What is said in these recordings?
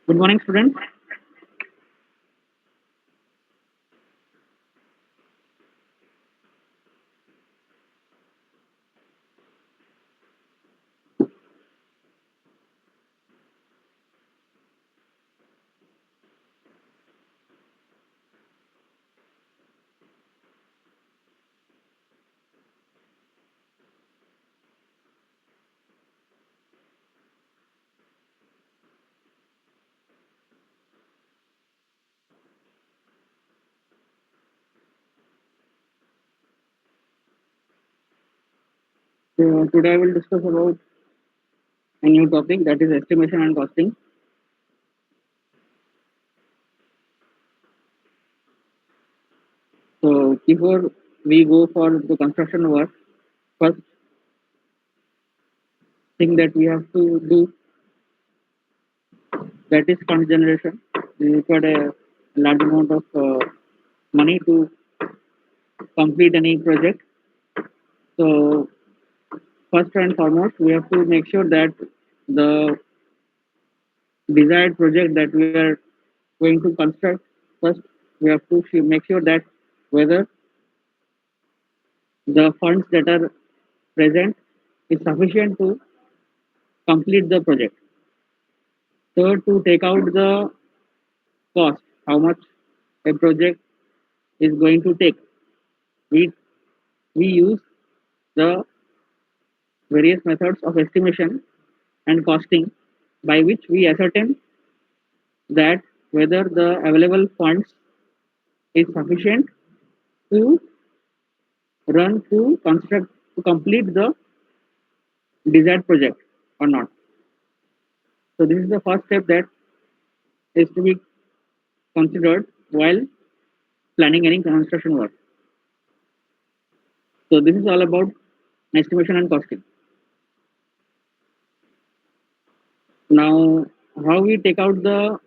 Good morning, students. Today I will discuss about a new topic, that is estimation and costing. So before we go for the construction work, first thing that we have to do, that is fund generation. We require a large amount of money to complete any project. So first and foremost, we have to make sure that the desired project that we are going to construct, first we have to make sure that whether the funds that are present is sufficient to complete the project. So to take out the cost, how much a project is going to take, we we use the various methods of estimation and costing by which we ascertain that whether the available funds is sufficient to run to construct to complete the desired project or not. So this is the first step that is to be considered while planning any construction work. So this is all about estimation and costing. Now, how we take out the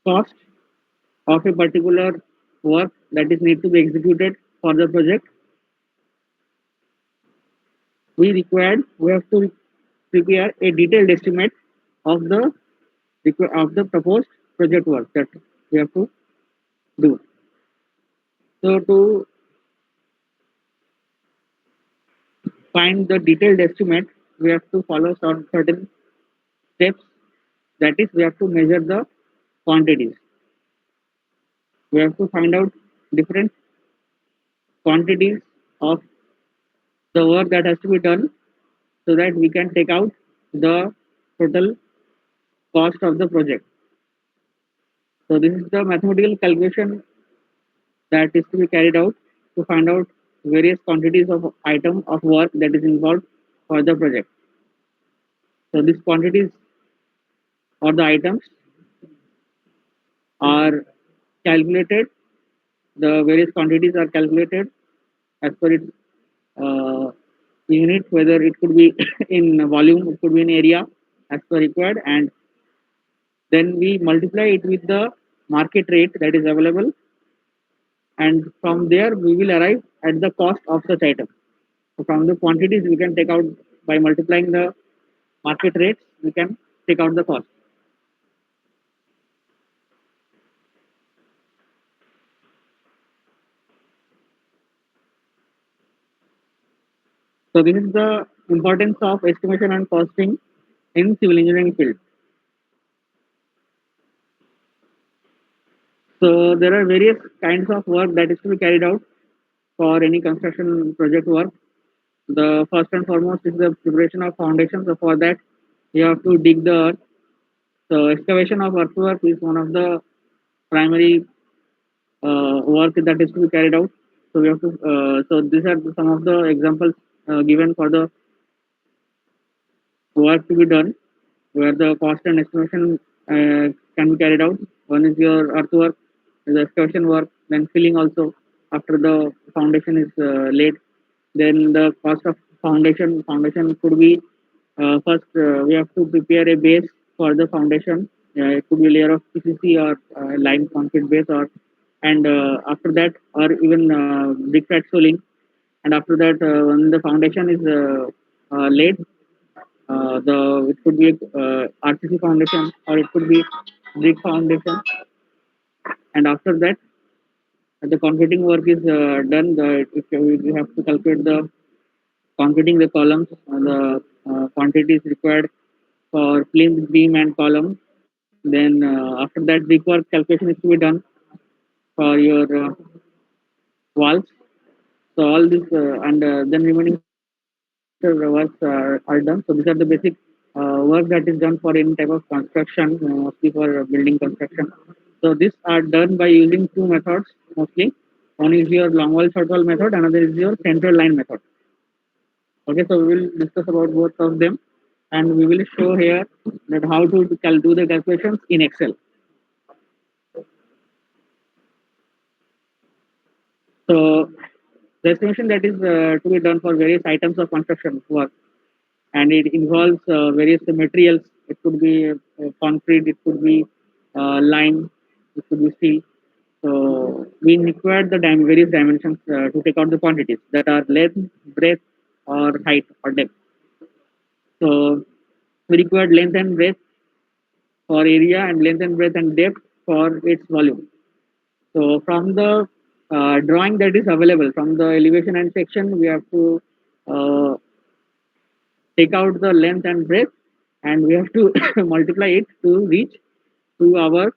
cost of a particular work that is need to be executed for the project, we have to prepare a detailed estimate of the proposed project work that we have to do. So to find the detailed estimate, we have to follow some certain steps. That is, we have to measure the quantities. We have to find out different quantities of the work that has to be done so that we can take out the total cost of the project. So this is the mathematical calculation that is to be carried out to find out various quantities of item of work that is involved for the project. So these quantities or the items are calculated. The various quantities are calculated as per its uh, unit, whether it could be in volume, it could be in area as per required, and then we multiply it with the market rate that is available, and from there we will arrive at the cost of such item. So from the quantities we can take out by multiplying the market rates, we can take out the cost. So this is the importance of estimation and costing in civil engineering field. So there are various kinds of work that is to be carried out for any construction project work. The first and foremost is the preparation of foundation. So for that, you have to dig the earth. So excavation of earthwork is one of the primary work that is to be carried out. So we have to. So these are some of the examples given for the work to be done, where the cost and estimation can be carried out. One is your earthwork, the excavation work, then filling also after the foundation is laid. Then the cost of foundation. Foundation could be first we have to prepare a base for the foundation. It could be a layer of PCC or lime concrete base, or and after that, or even brick soiling. And after that, when the foundation is laid, it could be RCC foundation or it could be brick foundation, and after that the concreting work is done. If we have to calculate the concreting the columns, the quantities required for plinth, beam, and column. Then after that, brickwork calculation is to be done for your walls. So all this and then remaining works are done. So these are the basic work that is done for any type of construction, mostly for building construction. So these are done by using two methods mostly. One is your long wall short wall method, another is your central line method. Okay, so we will discuss about both of them, and we will show here that how to do the calculations in Excel. So the estimation that is to be done for various items of construction work, and it involves various materials. It could be concrete, it could be lime, it could be steel. So we require the various dimensions to take out the quantities that are length, breadth, or height or depth. So we required length and breadth for area and length and breadth and depth for its volume. So from the drawing that is available from the elevation and section, we have to uh, take out the length and breadth, and we have to multiply it to reach to our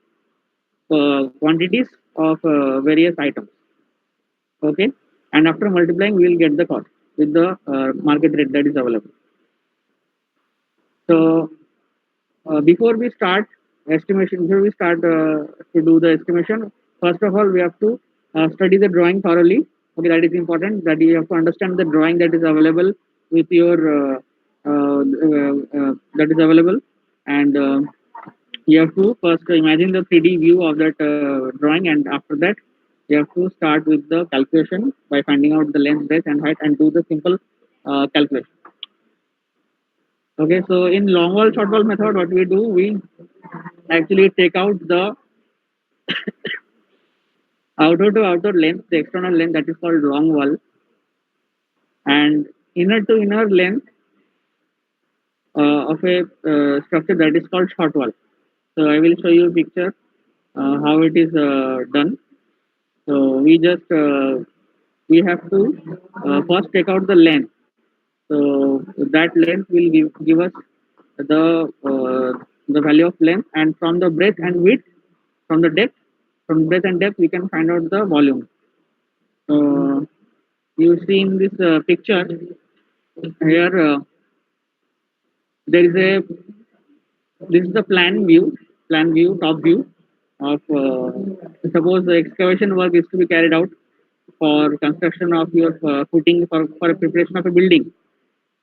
quantities of various items. Okay, and after multiplying, we will get the cost with the market rate that is available. So before we start before we start to do the estimation, first of all, we have to study the drawing thoroughly. Okay, that is important. That you have to understand the drawing that is available with your that is available, and you have to first imagine the 3D view of that drawing, and after that, you have to start with the calculation by finding out the length, breadth, and height, and do the simple calculation. Okay, so in long wall short wall method, what we do, we actually take out the outer to outer length, the external length that is called long wall, and inner to inner length of a structure that is called short wall. So I will show you a picture how it is done. So we have to first take out the length. So that length will give us the value of length, and from the breadth and width, from the depth, from breadth and depth, we can find out the volume. So you see in this picture here, there is a this is the plan view, top view of suppose the excavation work is to be carried out for construction of your footing for a preparation of a building.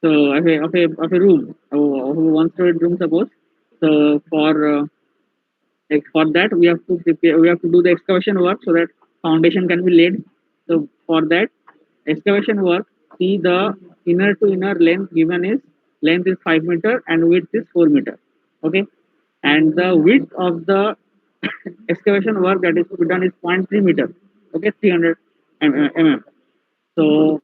So of a room, of a one-story room, suppose. So for that we have to prepare, we have to do the excavation work so that foundation can be laid. So for that excavation work, see the inner to inner length given is length is 5 meter and width is 4 meter. Okay, and the width of the excavation work that is to be done is zero point 0.3 meter. Okay, 300 mm. So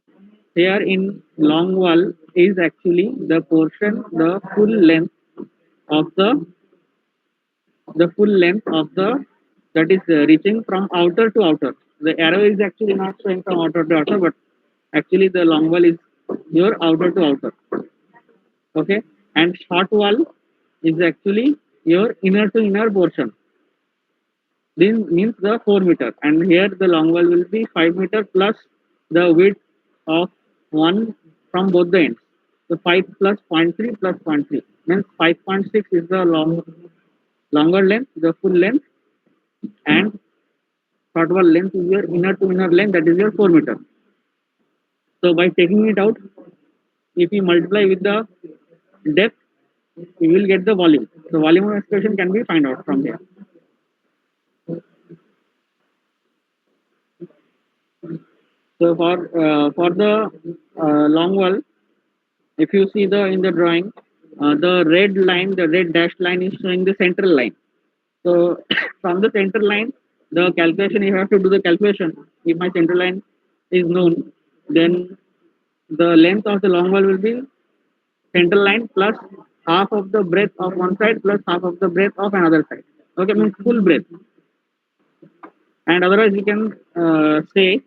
here in long wall is actually the portion, the full length of the full length of the that is reaching from outer to outer. The arrow is actually not showing from outer to outer, but actually the long wall is your outer to outer. Okay, and short wall is actually your inner to inner portion. This means the 4 meter, and here the long wall will be 5 meter plus the width of one from both the ends. So 5 plus zero point 0.3 plus zero point 0.3 means 5.6 is the longer length, the full length, and short wall length is your inner to inner length, that is your 4 meter. So by taking it out, if we multiply with the depth, we will get the volume. The volume of expression can be find out from here. So for the long wall, if you see the in the drawing, the red line, the red dashed line is showing the central line. So from the center line, the calculation you have to do the calculation. If my center line is known, then the length of the long wall will be center line plus half of the breadth of one side plus half of the breadth of another side. Okay, means full breadth. And otherwise, we can say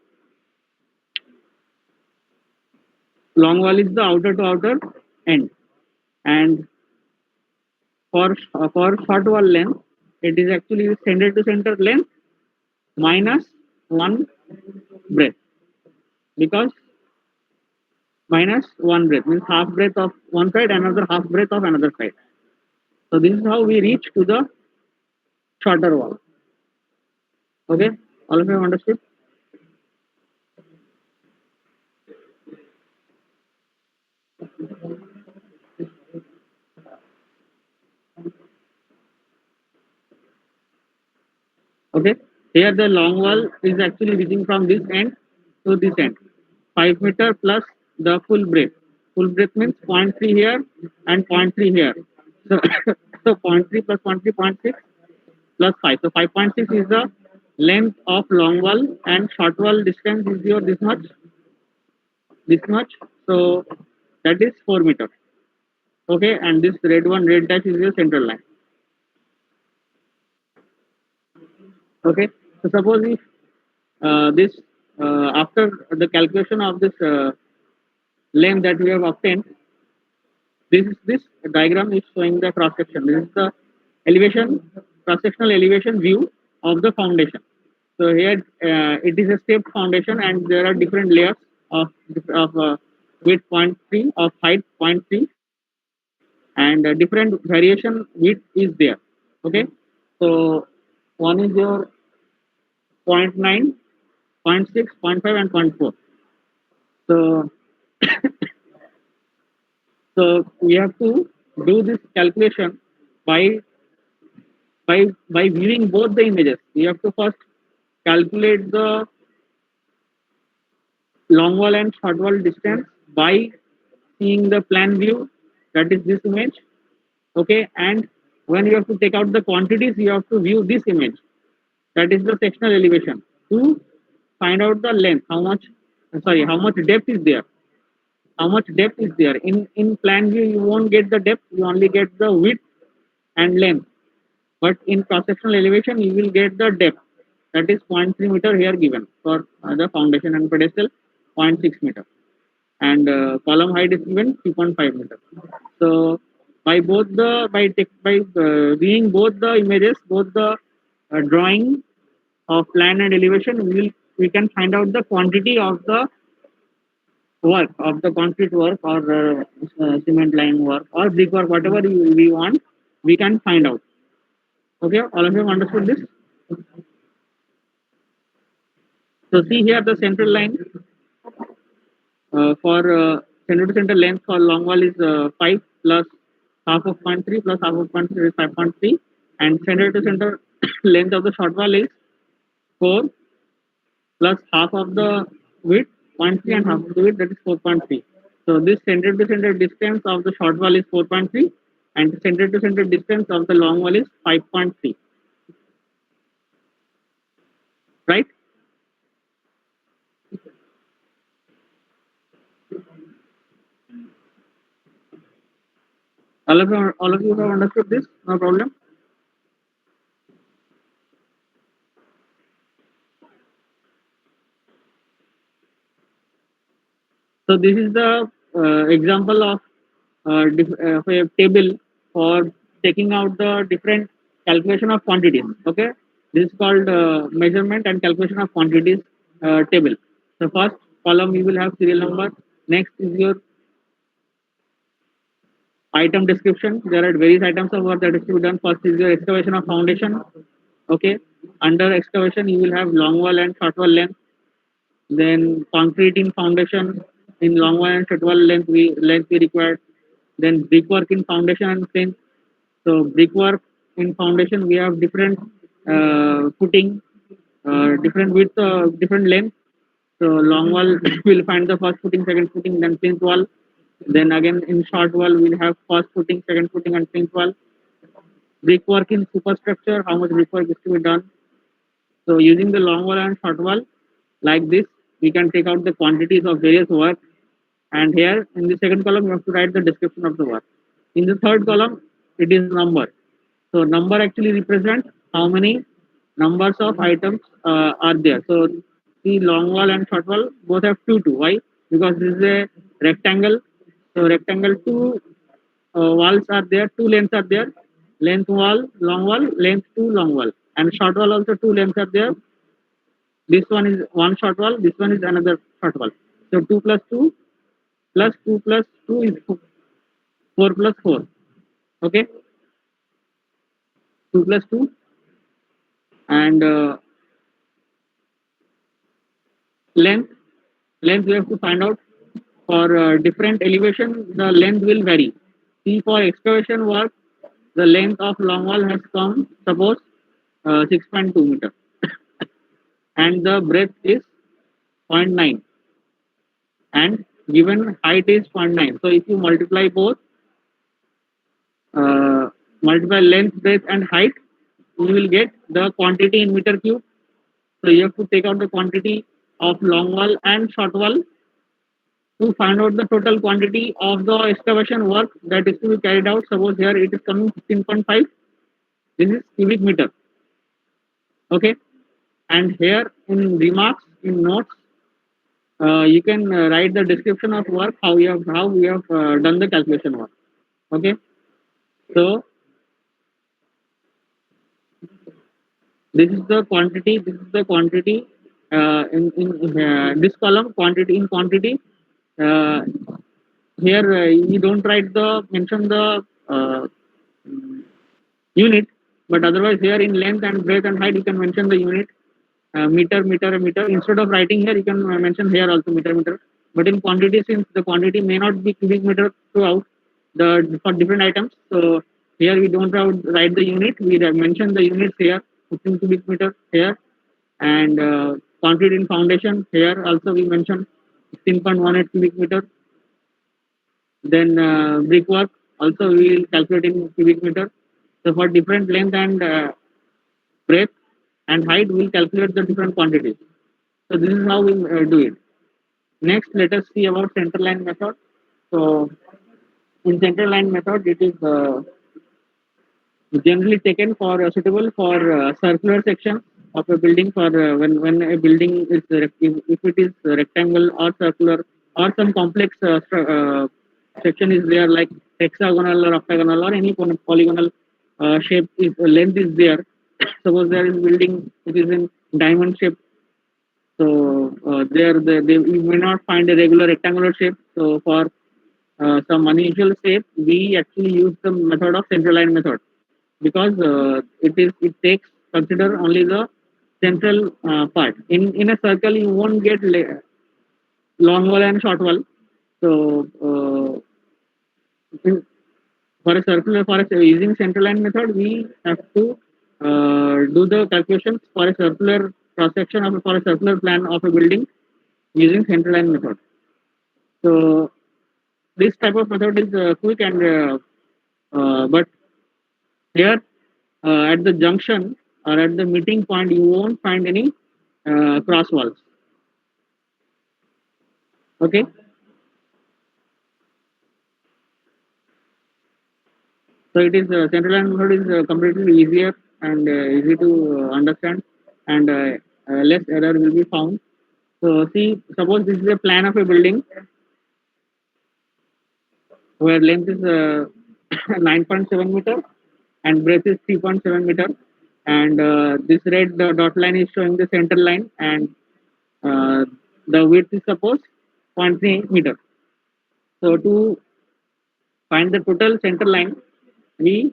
long wall is the outer to outer end. And for short wall length, it is actually center to center length minus one breadth, because minus one breadth means half breadth of one side, another half breadth of another side. So this is how we reach to the shorter wall. Okay, all of you have understood? Okay, here the long wall is actually reaching from this end to this end, 5 meter plus the full breadth. Full breadth means zero point 0.3 here and zero point 0.3 here. So, so zero point 0.3 plus 0.3, 0.6 plus 5. So 5.6 is the length of long wall, and short wall distance is your this much, this much. So that is 4 meter. Okay, and this red one, red dash is your central line. Okay, so suppose if this after the calculation of this length that we have obtained, this diagram is showing the cross section. This is the elevation, cross sectional elevation view of the foundation. So here it is a stepped foundation, and there are different layers of width 0.3, of height 0.3, and different variation width is there. Okay, so one is your zero point 0.9, zero point 0.6, zero point 0.5, and zero point 0.4. So so we have to do this calculation by by viewing both the images. We have to first calculate the long wall and short wall distance by seeing the plan view, that is this image. Okay, and when you have to take out the quantities, you have to view this image, that is the sectional elevation, to find out the length, how much, sorry, how much depth is there, how much depth is there. In plan view you won't get the depth, you only get the width and length, but in cross sectional elevation you will get the depth, that is 0.3 meter here given for the foundation, and pedestal 0.6 meter, and column height is given 3.5 meter. So by both the viewing both the images, both the drawing of plan and elevation, we can find out the quantity of the work, of the concrete work, or cement line work or brick work, whatever we want, we can find out. Okay, all of you have understood this? So see here the central line for center to center length for long wall is 5 plus half of 0.3 plus half of 0.3 is 5.3, and center to center length of the short wall is 4 plus half of the width 0.3 and half of the width, that is 4.3. So this center to center distance of the short wall is 4.3, and center to center distance of the long wall is 5.3. Right? All of you have understood this? No problem. So this is the example of a table for taking out the different calculation of quantities. Okay, this is called measurement and calculation of quantities table. The first column you will have serial number. Next is your item description. There are various items of work that is to be done. First is your excavation of foundation. Okay, under excavation you will have long wall and short wall length. Then concrete in foundation in long wall and short wall length we require. Then brickwork in foundation and plinth. So brickwork in foundation we have different footing, different width, different length. So long wall will find the first footing, second footing, then plinth wall. Then again in short wall we'll have first footing, second footing, and plinth wall. Brickwork in superstructure, how much brickwork is to be done. So using the long wall and short wall like this, we can take out the quantities of various work. And here in the second column, you have to write the description of the work. In the third column, it is number. So number actually represents how many numbers of items are there. So the long wall and short wall both have two. Why? Because this is a rectangle. So rectangle, two walls are there, two lanes are there. Length wall, long wall, length two, long wall. And short wall also two lanes are there. This one is one short wall, this one is another short wall. So 2 plus 2 plus 2 plus 2 is 4 plus 4. Okay, 2 plus 2. And length, length we have to find out. For different elevation, the length will vary. See, for excavation work, the length of long wall has come, suppose 6.2 meter, and the breadth is zero point 0.9, and given height is zero point 0.9. So if you multiply both, multiply length, breadth, and height, you will get the quantity in meter cube. So you have to take out the quantity of long wall and short wall to find out the total quantity of the excavation work that is to be carried out. Suppose here it is coming 15.5. This is cubic meter. Okay. And here in remarks, in notes, you can write the description of work, how we have done the calculation work. Okay. So this is the quantity. This is the quantity in this column, quantity in quantity. Uh, Here you don't write the mention the unit, but otherwise here in length and breadth and height you can mention the unit, meter, meter, meter. Instead of writing here, you can mention here also meter, meter. But in quantity, since the quantity may not be cubic meter throughout the for different items, so here we don't write the unit. We mention the units here, 15 cubic meter here, and quantity in foundation here also we mention 16.18 cubic meter. Then brickwork also we will calculate in cubic meter. So for different length and breadth and height, we will calculate the different quantities. So this is how we do it. Next, let us see about center line method. So in center line method, it is generally taken for suitable for circular section of a building. For when a building is if it is rectangle or circular or some complex section is there, like hexagonal or octagonal or any polygonal shape is length is there. Suppose there is building it is in diamond shape, so you may not find a regular rectangular shape. So for some unusual shape, we actually use the method of central line method, because it takes consider only the central part. In a circle, you won't get long wall and short wall. So for a circular, using central line method, we have to do the calculations for a circular cross section of for a circular plan of a building using central line method. So this type of method is quick and but here at the junction or at the meeting point, you won't find any cross walls. Okay. So it is central line method is completely easier and easy to understand, and less error will be found. So see, suppose this is a plan of a building where length is 9.7 meter and breadth is 3.7 meter, and this red dot line is showing the center line, and the width is suppose 0.3 meter. So to find the total center line, we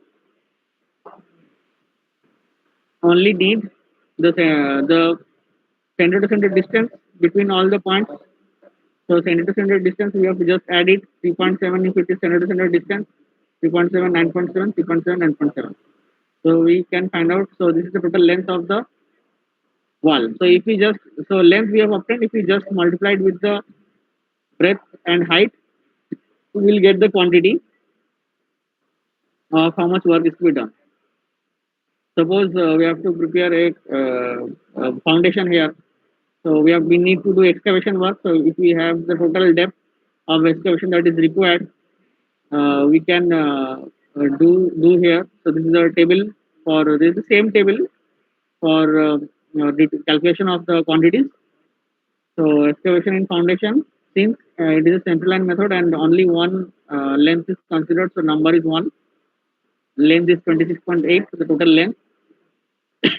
only need the center to center distance between all the points. So center to center distance, we have to just add it 3.7 if it is center to center distance, 3.7, 9.7, 3.7, 9.7. So we can find out. So this is the total length of the wall. So if we just length we have obtained, if we just multiplied with the breadth and height, we will get the quantity of how much work is to be done. Suppose we have to prepare a foundation here. So we need to do excavation work. So if we have the total depth of excavation that is required, we can do here. So this is a table for this is the same table for the calculation of the quantities. So excavation in foundation, since it is a central line method and only one length is considered, so number is one. Length is 26.8, so the total length.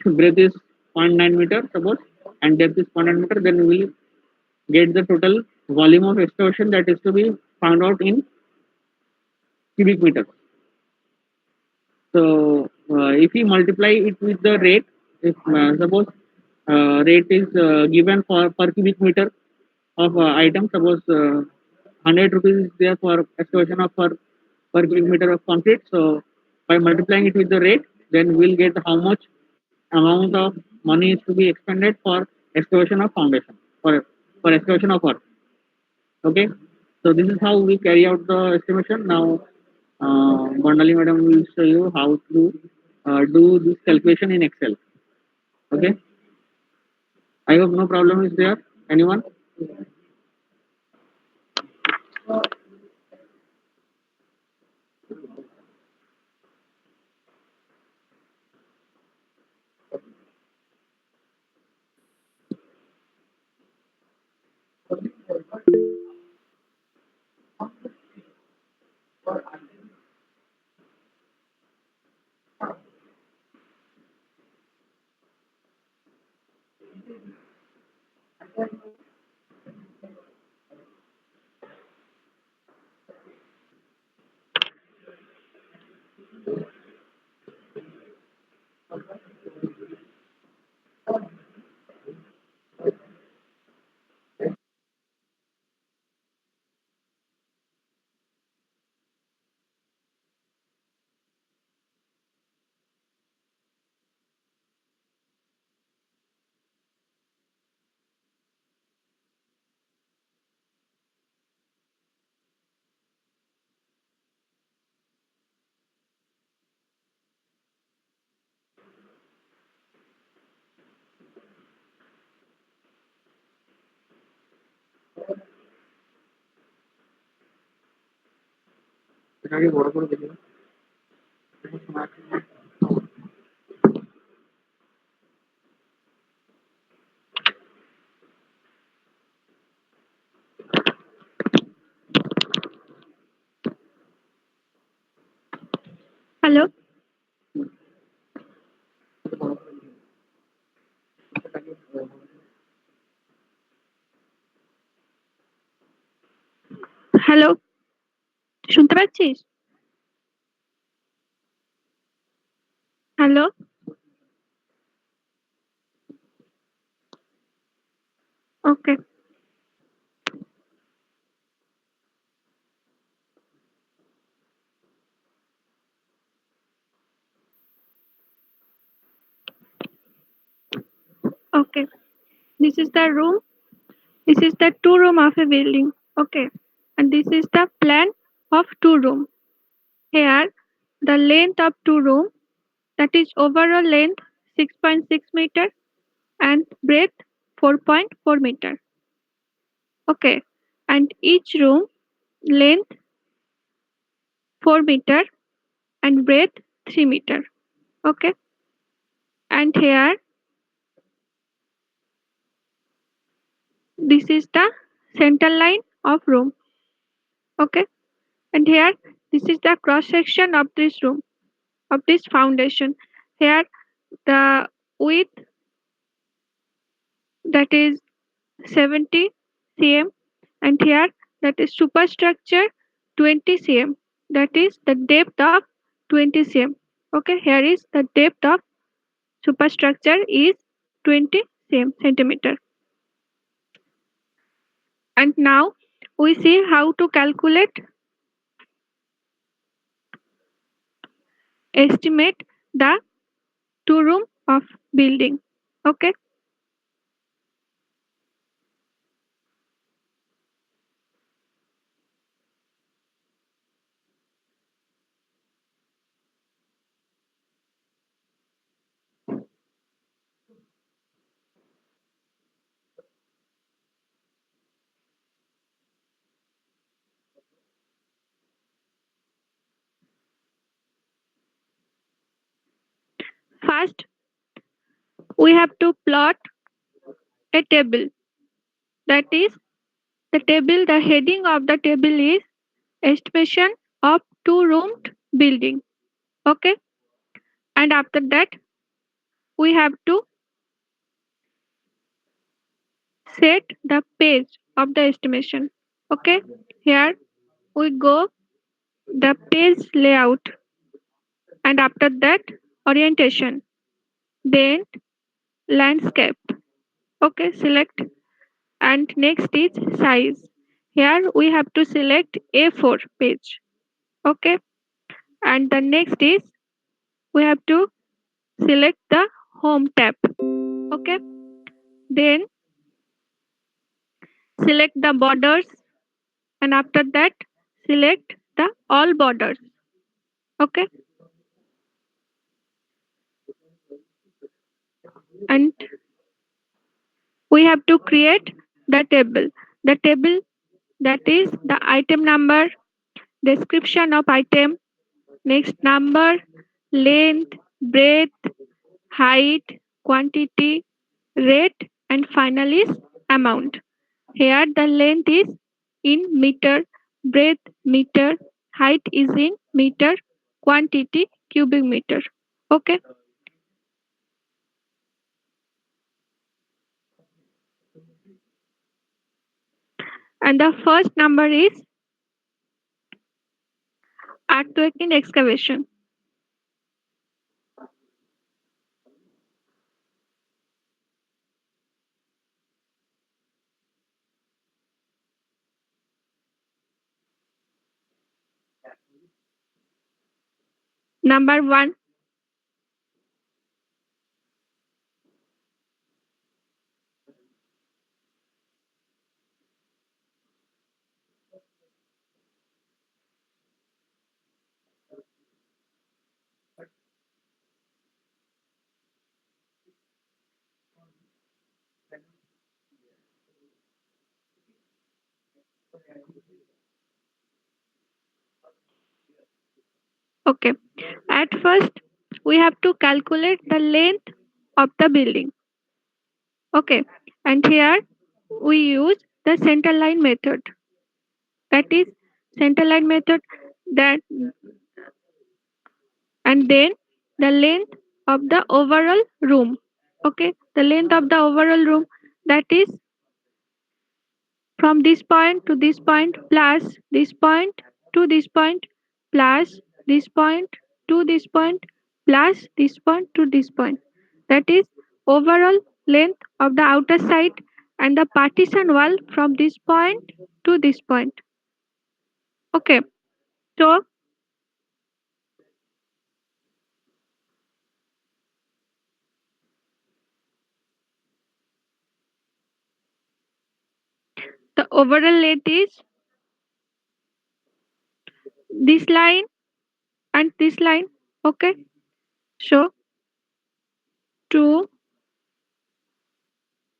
Breadth is zero point 0.9 meter, suppose, and depth is zero point 0.9 meter. Then we get the total volume of excavation that is to be found out in cubic meters. So if we multiply it with the rate, if suppose rate is given for per cubic meter of item, suppose 100 rupees is there for excavation of per cubic meter of concrete. So by multiplying it with the rate, then we'll get how much amount of money is to be expended for excavation of foundation for excavation of earth. Okay, so this is how we carry out the estimation. Now, Bandali madam will show you how to do this calculation in Excel. Okay, I hope no problem is there. Anyone? Hello, hello, শুনতে পাচ্ছিস? Hello, okay, okay. This is the room. This is the two room of a building. Okay. And this is the plan of two room. Here, the length of two room, that is overall length 6.6 meter and breadth 4.4 meter. Okay. And each room length 4 meter and breadth 3 meter. Okay. And here, this is the center line of room. Okay. And here, this is the cross section of this room, of this foundation. Here, the width, that is 70 cm, and here, that is superstructure 20 cm, that is the depth of 20 cm. Okay, here is the depth of superstructure is 20 centimeter. And now we see how to calculate, estimate the two room of building. Okay. First, we have to plot a table. That is, the heading of the table is estimation of two-roomed building. Okay, and after that, we have to set the page of the estimation. Okay, here we go the page layout, and after that, orientation, then landscape. Okay, select, and next is size. Here we have to select A4 page. Okay, and the next is we have to select the home tab. Okay, then select the borders, and after that select the all borders. Okay, and we have to create the table that is the item number, description of item, next number, length, breadth, height, quantity, rate, and final is amount. Here the length is in meter, breadth meter, height is in meter, quantity cubic meter. Okay, and the first number is earthquake in excavation. Number one, okay. At first, we have to calculate the length of the building. Okay, and here we use the center line method. That is center line method that, and then the length of the overall room. Okay, the length of the overall room, that is from this point to this point plus this point to this point plus this point to this point plus this point to this point. That is overall length of the outer side and the partition wall from this point to this point. Okay, so the overall length is this line and this line. Okay, so 2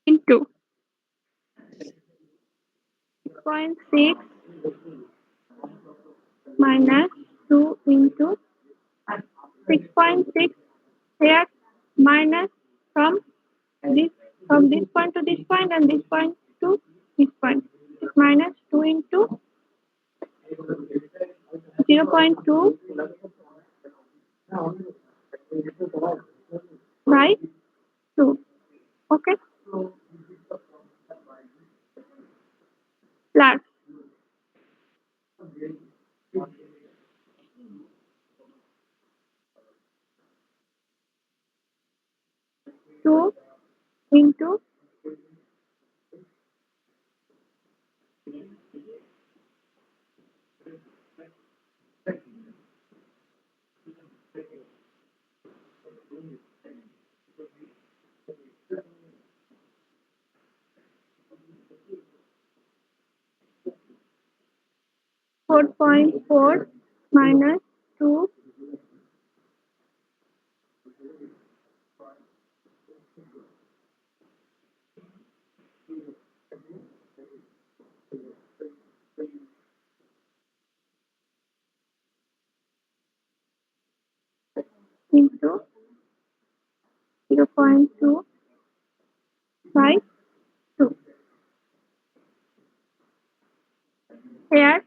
into 0.6 minus 2 into 6.6, here minus from this point to this point and this point to this point. It's minus 2 into 0.2 by 2. Okay, plus 2 into 4.4 minus 2 into 6.2 by 2. Here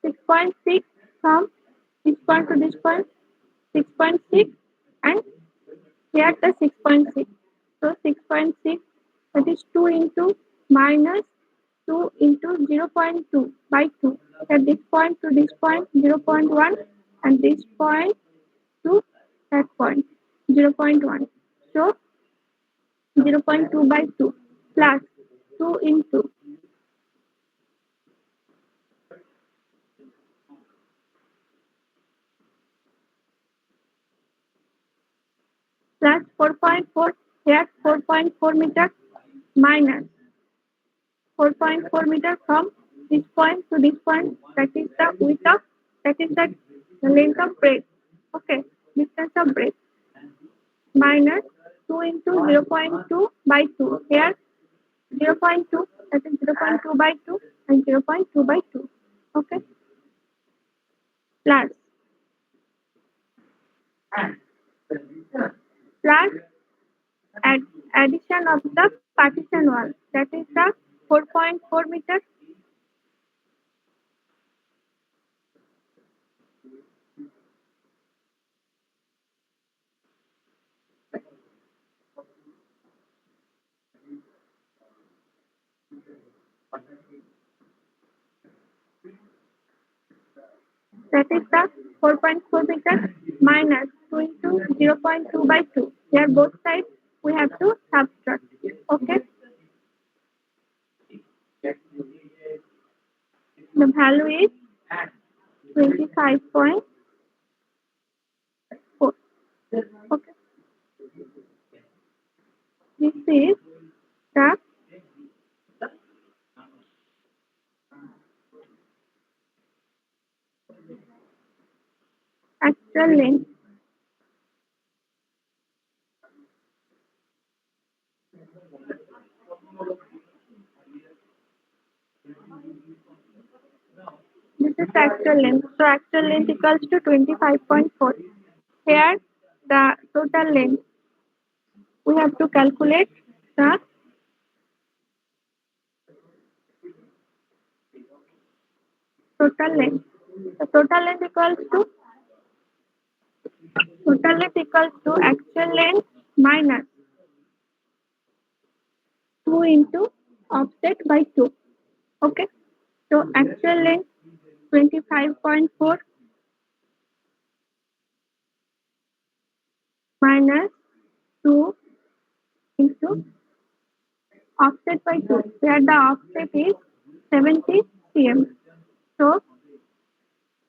6.6 from this point to this point 6.6 and here the 6.6. So 6.6 that is 2 into minus 2 into 0.2 by 2. At this point to this point 0.1 and this point to that point 0.1. So 0.2 by 2 plus 2 into plus 4.4 here 4.4 meter minus 4.4 meter from this point to this point that is the width of that is the length of break. Okay, distance of break minus 2 into 0.2 by 2 here 0.2 that is 0.2 by 2 and 0.2 by 2. Okay, plus plus add, addition of the partition wall that is the 4.4 meter that is the 4.4 meter minus 2 into 0.2 by 2. Here both sides we have to subtract. Okay, the value is 25.4. Okay, this is the actual length. This is actual length. So actual length equals to 25.4. Here the total length we have to calculate the total length. The total length equals to actual length minus 2 into offset by 2. Okay. So actual length 25.4 minus 2 into offset by 2, where the offset is 70 cm. So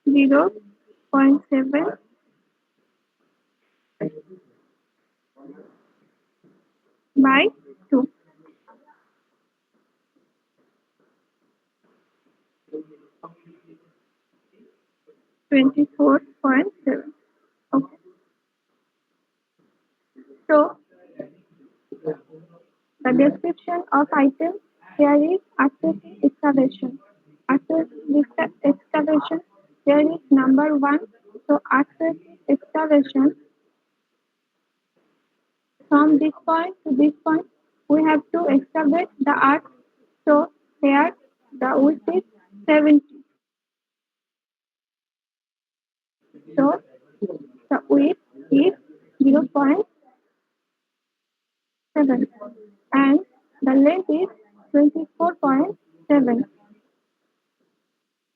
0.7 by 2, 24.7. Okay. So the description of item here is after excavation. After this excavation, there is number 1. So after excavation, from this point to this point, we have to excavate the earth. So here the width is 70. So the width is 0.7 and the length is 24.7.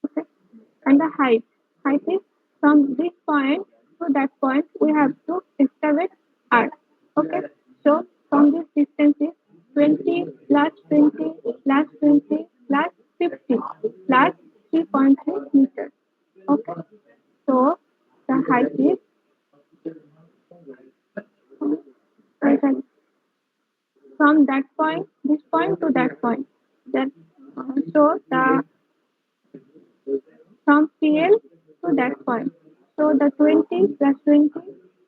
Okay. And the height is from this point to that point we have to excavate earth. Okay, so from this distance is 20 plus 20 plus 20 plus 50 plus 3.3 meters. Okay, so the height is from that point this point to that point. That so the from PL to that point. So the 20 plus 20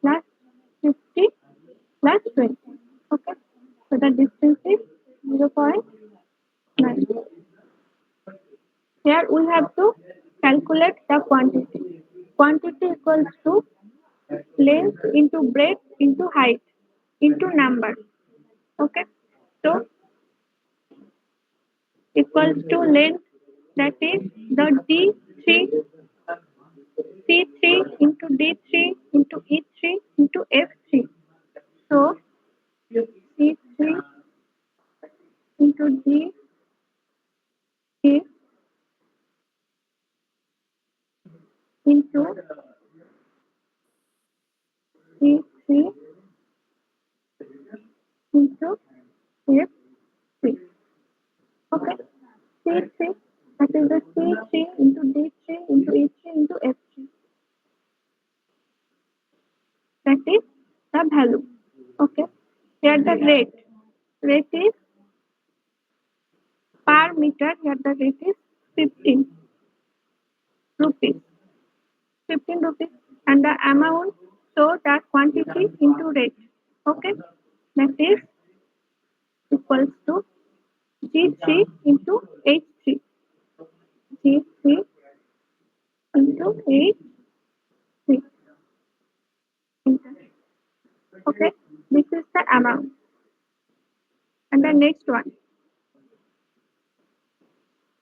plus 50 plus 20. Okay. So the distance is 0.9. Here we have to calculate the quantity. Quantity equals to length into breadth into height into number. Okay, so equals to length, that is the D3 C3 into D3 into E3 into F3. So C3 into D3 into C3 into F3. Okay, C3, that is the C3 into D3 into E3 into F3. That is the value. Okay, here the rate. Rate is per meter. Here the rate is 15 rupees. 15 rupees, and the amount, so that quantity into rate. Okay, that is equals to G3 into H3. G3 into H3. Okay, this is the amount. And the next one.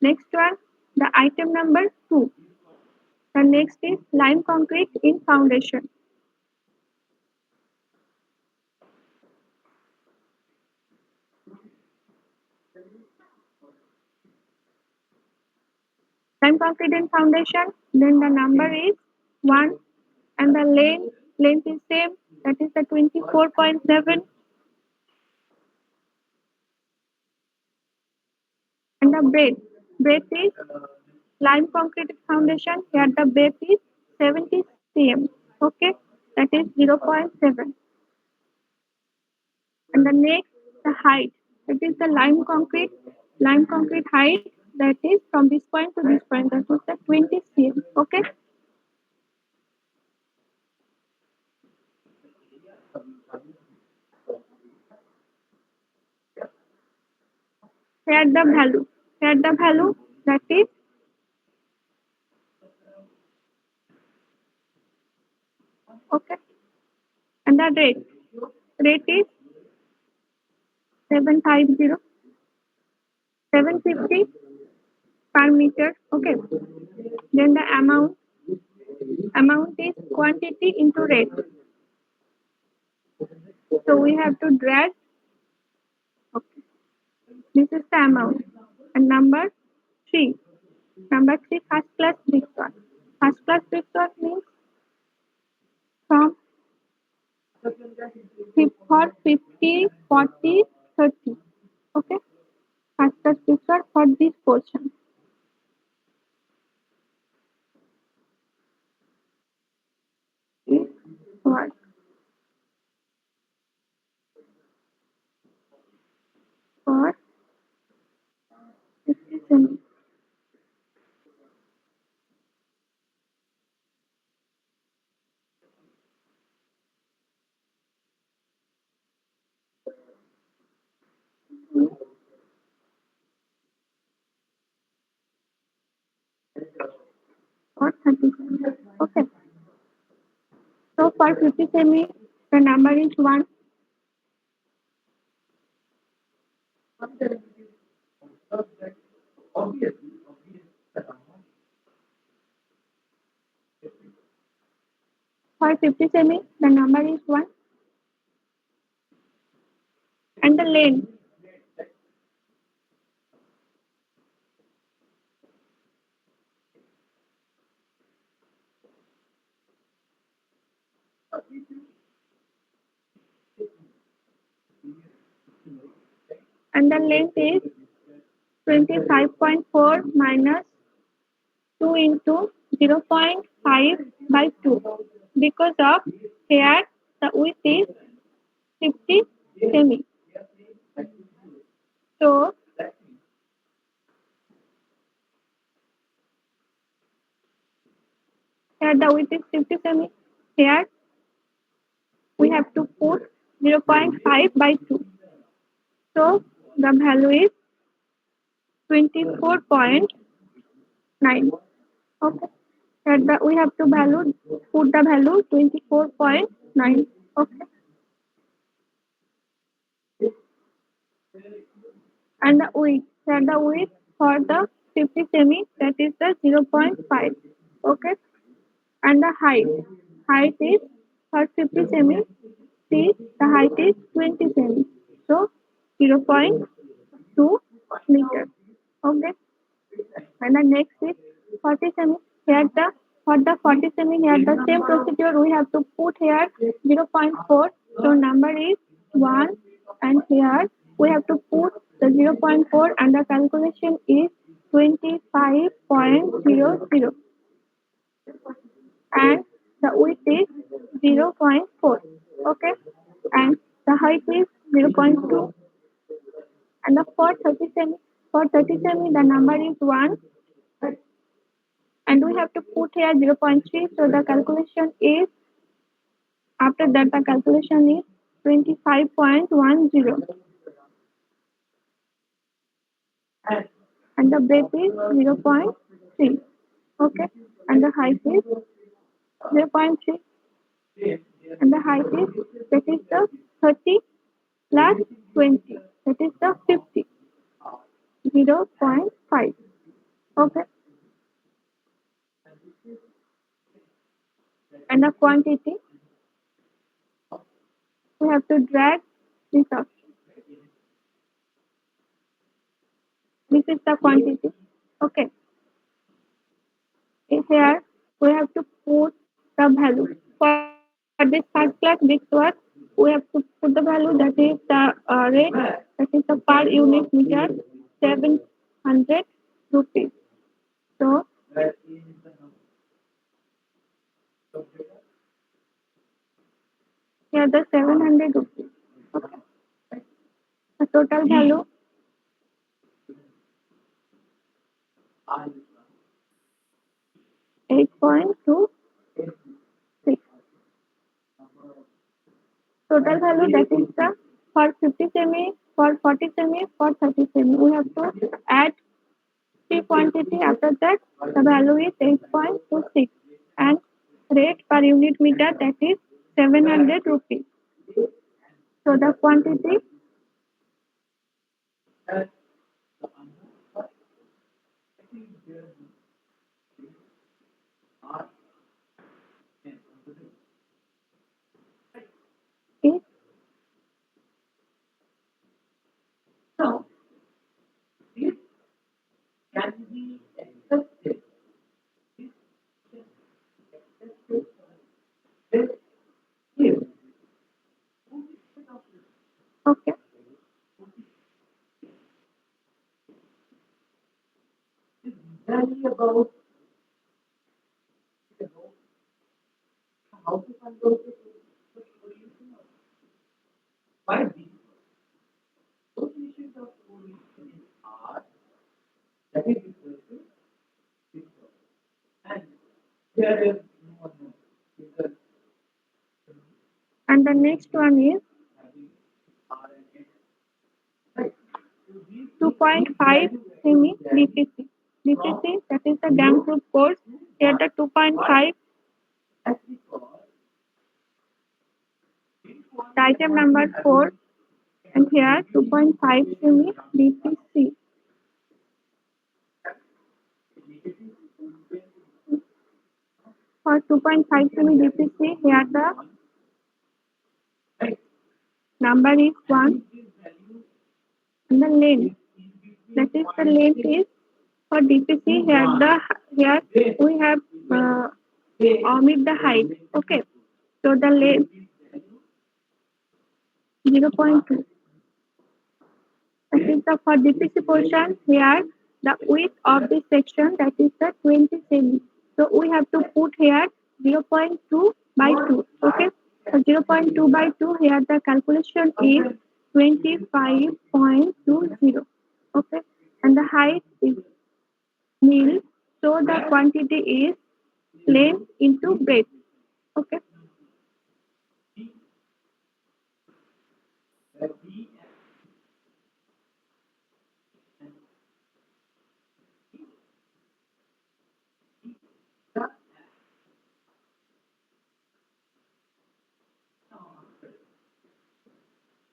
Next one, the item number 2. The next is lime concrete in foundation. Lime concrete in foundation, then the number is 1, and the length is same, that is the 24.7, and the breadth is lime concrete foundation, here the breadth is 70 cm. Okay, that is 0.7. And the next, the height, that is the lime concrete height, that is from this point to this point, that is the 20 cm. Okay, here the value, that is okay. And the rate is 750, 750 per meter. Okay, then the amount is quantity into rate, so we have to drag. Okay, this is the amount. And three number three, first class Biswas. First class Biswas means from for 50, 40, 30. Okay, first class Biswas for this portion. For 50 centimeters. Or 30 centimeters. Okay. So for 50 semi, the number is 1. For 50 semi, the number is 1. And the length is 25.4 minus 2 into 0.5 by 2. Because of here the width is 50 semi. So here the width is 50 semi. Here we have to put 0.5 by 2. So the value is 24.9. Okay. Here we have to put the value 24.9. Okay. And the width, set the width for the 50 semi, that is the 0.5. Okay, and the height is for 50 semi, see the height is 20 semi, so 0.2 meter. Okay, and the next is 40 semi. Here the for the 40 semi, here the same procedure we have to put here 0.4. So number is 1, and here we have to put the 0.4, and the calculation is 25.00, and the width is 0.4. Okay, and the height is 0.2, and the for 30 semi the number is 1, and we have to put here 0.3. So the calculation is, after that the calculation is 25.10, and the breadth is 0.3. Okay, and the height is 0.3, and the height is, that is the 30 plus 20, that is the 50, 0.5. Okay, and the quantity we have to drag this up. This is the quantity. Okay, here we have to put the value for this first class Biswas. We have to put the value, that is the rate, that is the per unit meter, 700 rupees. So here the 700 rupees. Okay, the total value 8.26. Total value, that is the for 50 semi, for 40 semi, for 30 semi. We have to add three quantity. After that, the value is 8.26, and rate per unit meter, that is 700 rupees. So the quantity is, okay. And the next one is 2.5 semi BPC. BPC, that is the damp proof course. Here the 2.5, item number 4, and here 2.5 semi BPC. For 2.5 semi BPC, here the number is 1, and the length, that is the length is for DPC. Here we have omit the height. Okay, so the length 0.2. That is the for DPC portion. Here the width of this section, that is the 20 cm. So we have to put here 0.2 by 2. Okay, so 0.2 by 2. Here the calculation is 25.20. Okay, and the height is nil. So the quantity is length into breadth. Okay,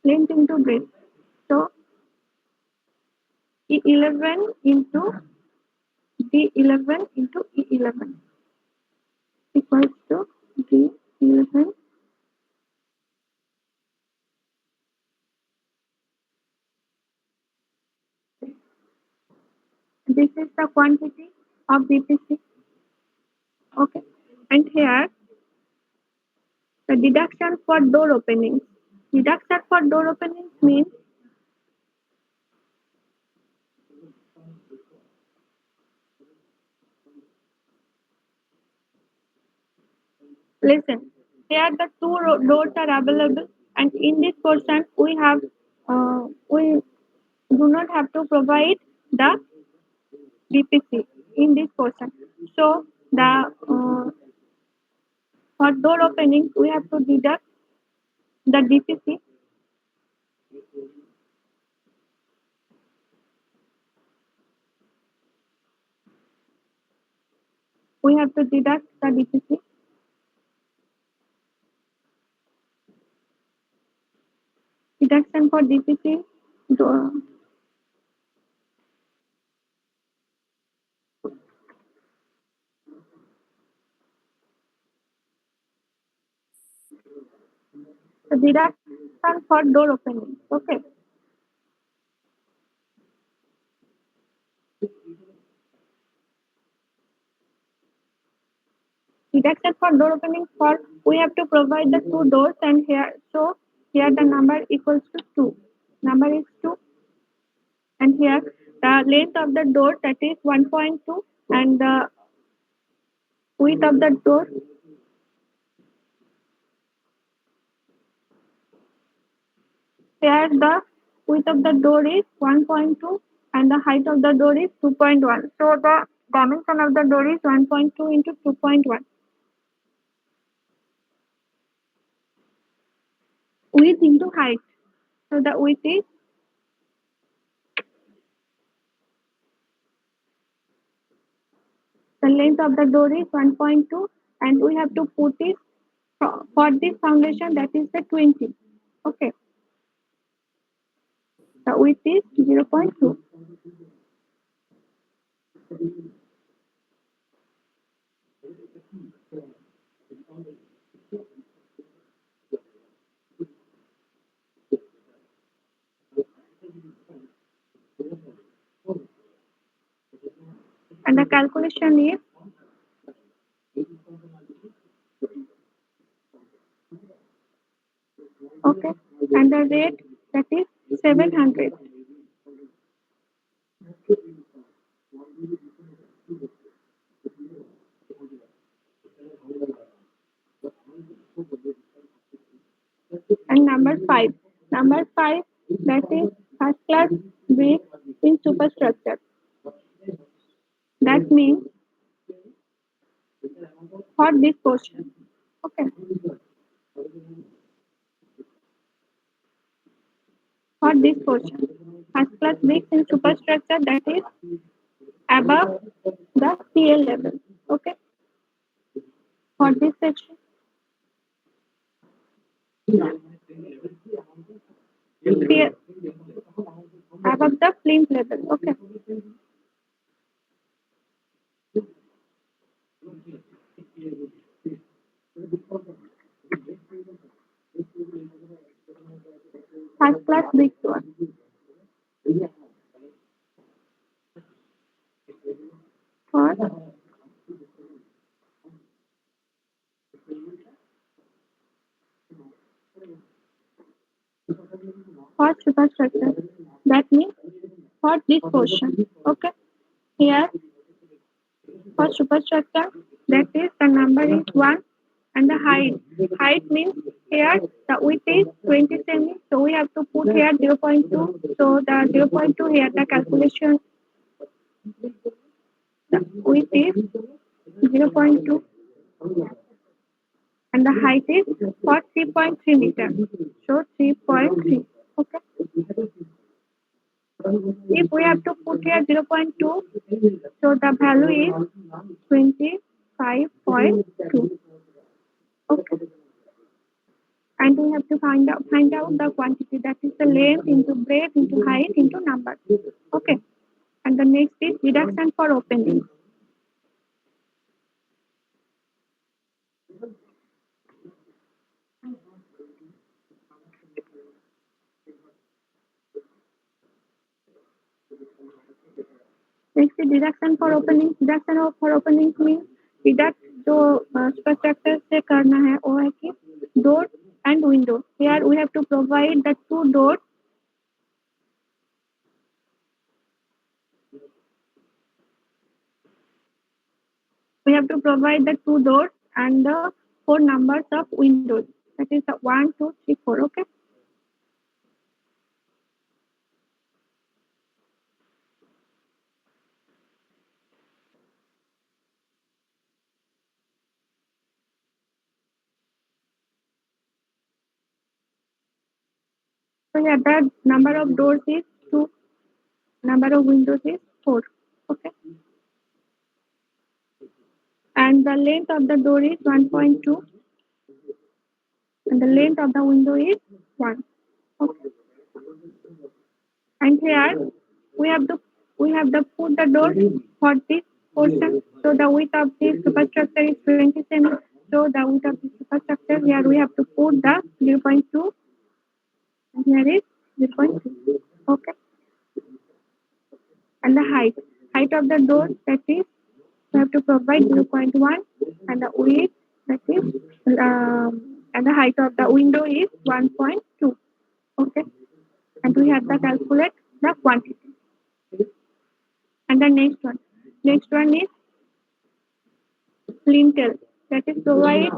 length into breadth. So D11 into D11 into E11 equals to D11 this is the quantity of BPC. Okay, and here the deduction for door openings. Deduction for door openings means listen. Here the two doors are available, and in this portion we do not have to provide the BPC in this portion. So the for door openings we have to deduct the DPC. We have to deduct the DPC. Deduction for DPC. The deduction for door opening. Okay. Deduction for door opening for we have to provide the two doors and here so here the number equals to 2. Number is 2 and here the length of the door that is 1.2 and the width of the door here the width of the door is 1.2 and the height of the door is 2.1. So the dimension of the door is 1.2 into 2.1. Width into height. So the width is the length of the door is 1.2 and we have to put it for this foundation that is the 20. Okay. The width is 0.2. And the calculation is okay. And the rate that is 700. And number 5. Number 5 that is first class brick in superstructure. That means for this portion. Okay. For this portion. First class bricks in superstructure that is above the CL level. Okay. For this section. CL, above the plinth level. Okay. First class brick one. For for superstructure. That means for this portion. Okay. Here for superstructure that is the number is 1 and the height. Height means here the width is 20 cm. So we have to put here 0.2. So the 0.2 here the calculation the width is 0.2 and the height is for 3.3 meter. So 3.3. Okay. If we have to put here 0.2, so the value is 25.2. Okay. And we have to find out the quantity that is the length into breadth into height into number. Okay. And the next is deduction for opening. Next is deduction for opening. For opening means deduct जो structure से करना है वो है कि door and window. Here we have to provide the two doors. We have to provide the two doors and the four numbers of windows. That is the 1, 2, 3, 4. Okay. So here the number of doors is 2, number of windows is 4. Okay. And the length of the door is 1.2 and the length of the window is 1. Okay. And here we have to put the door for this portion. So the width of this superstructure is 20 cm. So the width of this superstructure here we have to put the 0.2 and here is 0.2. Okay. And the height of the door, that is we have to provide 0.1 and the width, that is and the height of the window is 1.2. Okay. And we have to calculate the quantity. And the next one is lintel, that is provide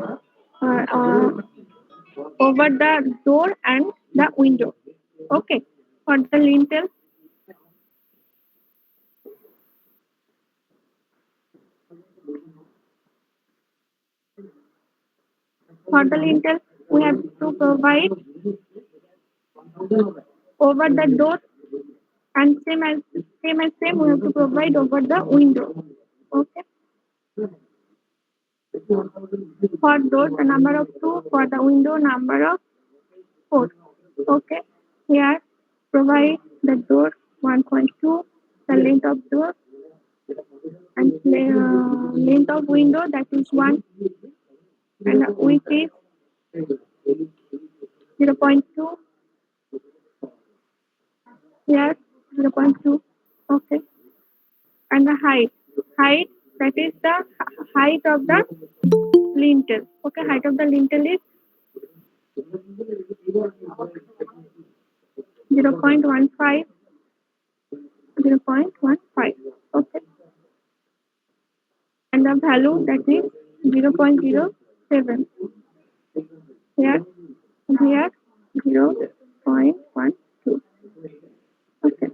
over the door and the window. Okay. For the lintel, we have to provide over the door and same we have to provide over the window. Okay. For door the number of 2, for the window number of 4. Okay. Here provide the door 1.2, the length of door and length of window, that is 1 and the width is 0.2. Here 0.2. Okay. And the height, that is the height of the lintel. Okay. Height of the lintel is 0.15. 0.15. Okay. And the value, that is 0.07. Here 0.12. Okay.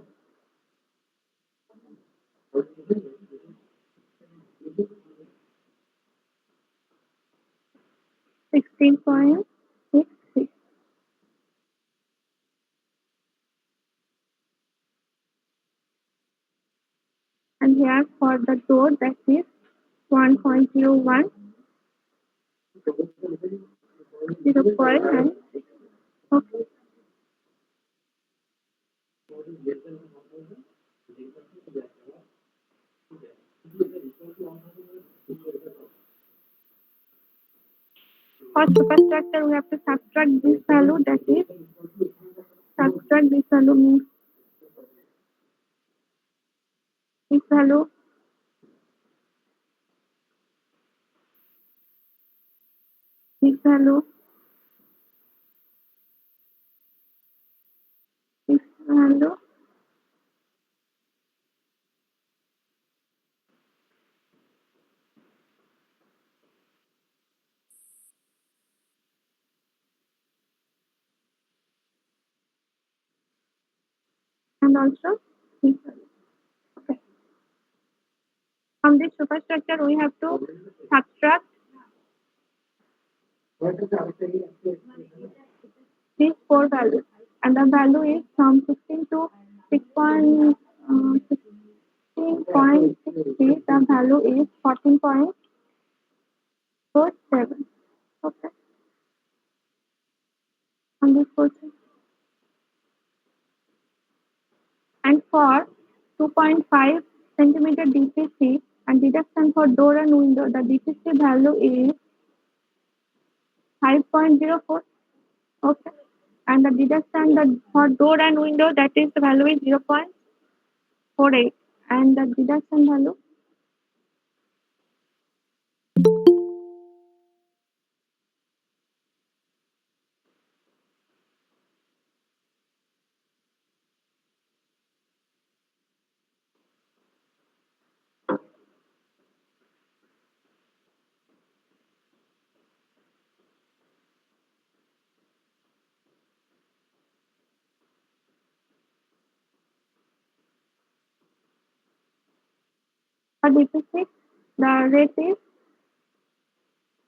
16.66. And here for the door, that is 1.01, 0.96. Okay. For superstructure, we have to subtract this value, that is subtract this value means this value, this value, this value, and also this value. Okay. From this superstructure, we have to subtract these four values, and the value is from 16 to 16.63. The value is 14.47. Okay. On this portion. And for 2.5 centimeter DPC and deduction for door and window. The DPC value is 5.04. Okay. And the deduction for door and window that is the value is 0.48. And the deduction value for DPC, the rate is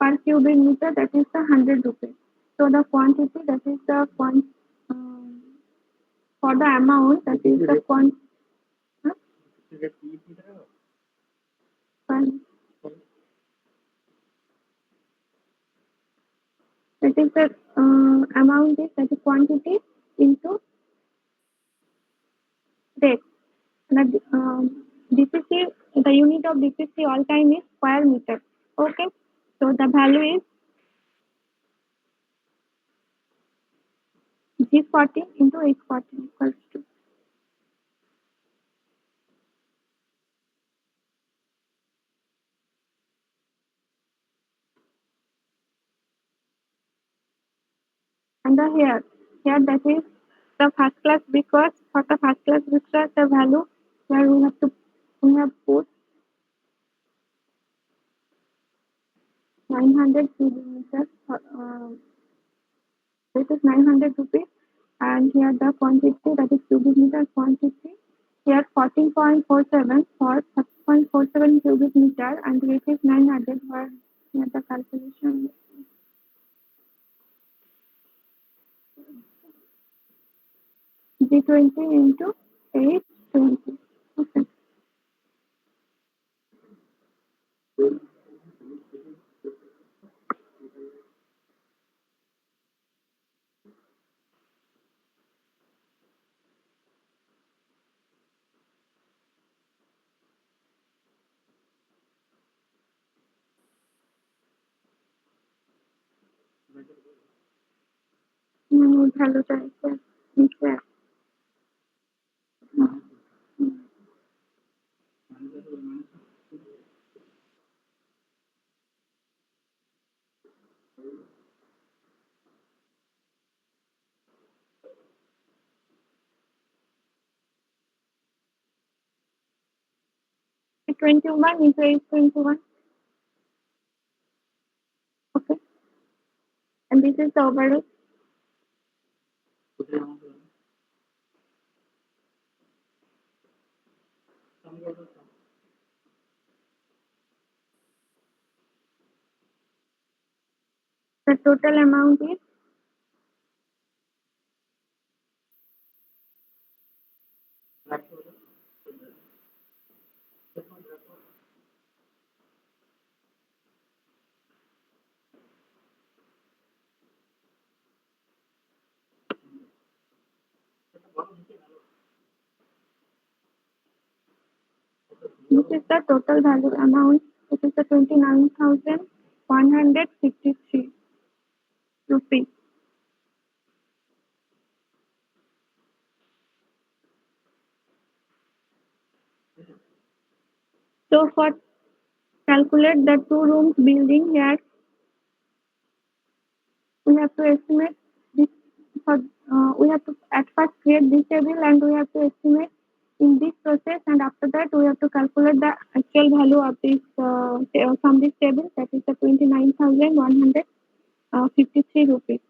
per cubic meter that is the 100 rupees. So the quantity that is the for the amount that is the huh? Quan- that is the amount is that is quantity into rate. And the DPC, the unit of DPC all time is square meter. Okay, so the value is G40 into H40 equals to. And the here that is the first class because for the first class because the value here we have put 900 kilometers. This is 900 rupees, and here the quantity that is cubic meter quantity. Here 14.47 for 14.47 cubic meter, and rate is 900. Where here the calculation G20 into 820. Okay. ভালো চাইছে নিচে 21 into 821. Okay, and this is the overall. The total amount is this is the total value amount. It is the 29,153 rupees. So for calculate the two rooms building here, we have to estimate this. For we have to at first create this table and we have to estimate in this process, and after that we have to calculate the actual value of this from this table, that is the 29,153 rupees.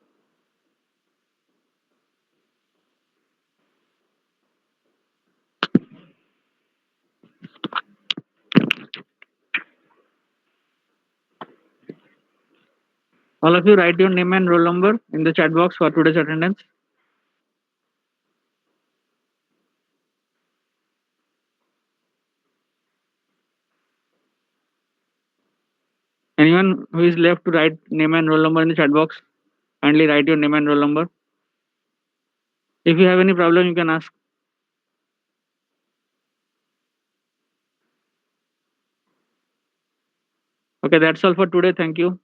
All of you write your name and roll number in the chat box for today's attendance. Anyone who is left to write name and roll number in the chat box, kindly write your name and roll number. If you have any problem, you can ask. Okay, that's all for today. Thank you.